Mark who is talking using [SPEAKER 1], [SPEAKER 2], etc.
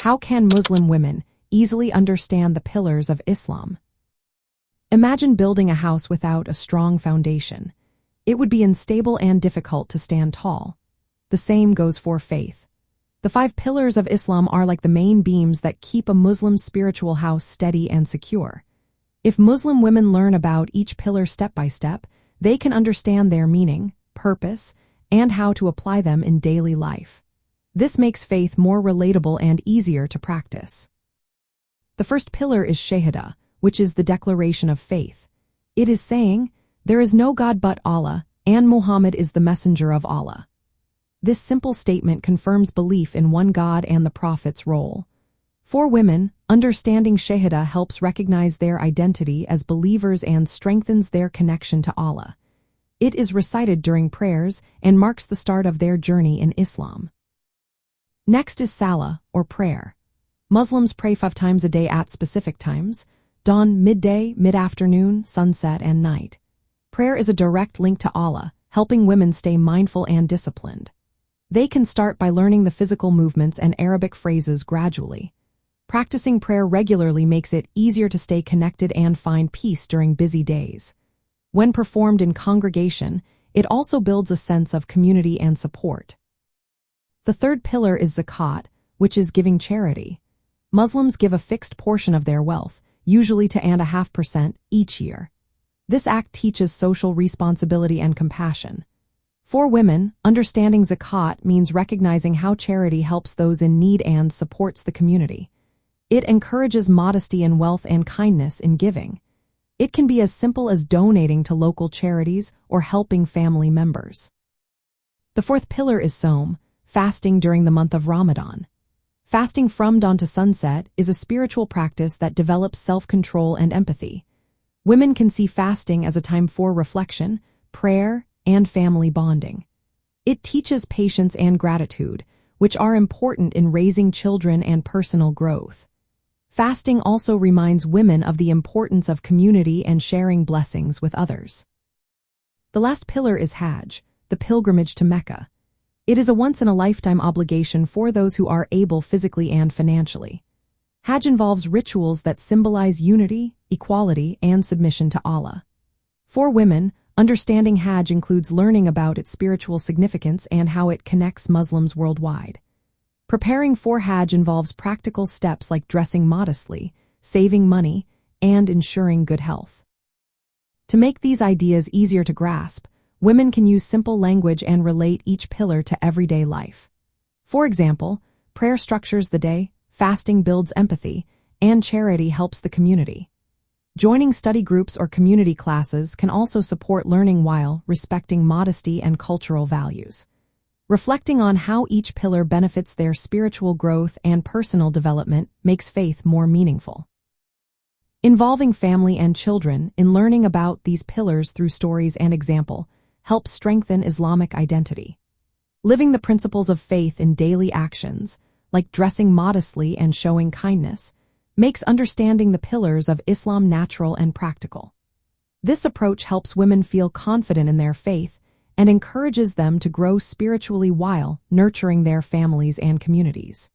[SPEAKER 1] How can Muslim women easily understand the pillars of Islam? Imagine building a house without a strong foundation. It would be unstable and difficult to stand tall. The same goes for faith. The 5 pillars of Islam are like the main beams that keep a Muslim's spiritual house steady and secure. If Muslim women learn about each pillar step by step, they can understand their meaning, purpose, and how to apply them in daily life. This makes faith more relatable and easier to practice. The first pillar is Shahada, which is the declaration of faith. It is saying, "There is no God but Allah, and Muhammad is the messenger of Allah." This simple statement confirms belief in one God and the Prophet's role. For women, understanding Shahada helps recognize their identity as believers and strengthens their connection to Allah. It is recited during prayers and marks the start of their journey in Islam. Next is Salah, or prayer. Muslims pray 5 times a day at specific times: dawn, midday, mid-afternoon, sunset, and night. Prayer is a direct link to Allah, helping women stay mindful and disciplined. They can start by learning the physical movements and Arabic phrases gradually. Practicing prayer regularly makes it easier to stay connected and find peace during busy days. When performed in congregation, it also builds a sense of community and support. The third pillar is Zakat, which is giving charity. Muslims give a fixed portion of their wealth, usually 2.5% each year. This act teaches social responsibility and compassion. For women, understanding Zakat means recognizing how charity helps those in need and supports the community. It encourages modesty in wealth and kindness in giving. It can be as simple as donating to local charities or helping family members. The fourth pillar is Sawm, fasting during the month of Ramadan. Fasting from dawn to sunset is a spiritual practice that develops self-control and empathy. Women can see fasting as a time for reflection, prayer, and family bonding. It teaches patience and gratitude, which are important in raising children and personal growth. Fasting also reminds women of the importance of community and sharing blessings with others. The last pillar is Hajj, the pilgrimage to Mecca. It is a once-in-a-lifetime obligation for those who are able physically and financially. Hajj involves rituals that symbolize unity, equality, and submission to Allah. For women, understanding Hajj includes learning about its spiritual significance and how it connects Muslims worldwide. Preparing for Hajj involves practical steps like dressing modestly, saving money, and ensuring good health. To make these ideas easier to grasp, women can use simple language and relate each pillar to everyday life. For example, prayer structures the day, fasting builds empathy, and charity helps the community. Joining study groups or community classes can also support learning while respecting modesty and cultural values. Reflecting on how each pillar benefits their spiritual growth and personal development makes faith more meaningful. Involving family and children in learning about these pillars through stories and example helps strengthen Islamic identity. Living the principles of faith in daily actions, like dressing modestly and showing kindness, makes understanding the pillars of Islam natural and practical. This approach helps women feel confident in their faith and encourages them to grow spiritually while nurturing their families and communities.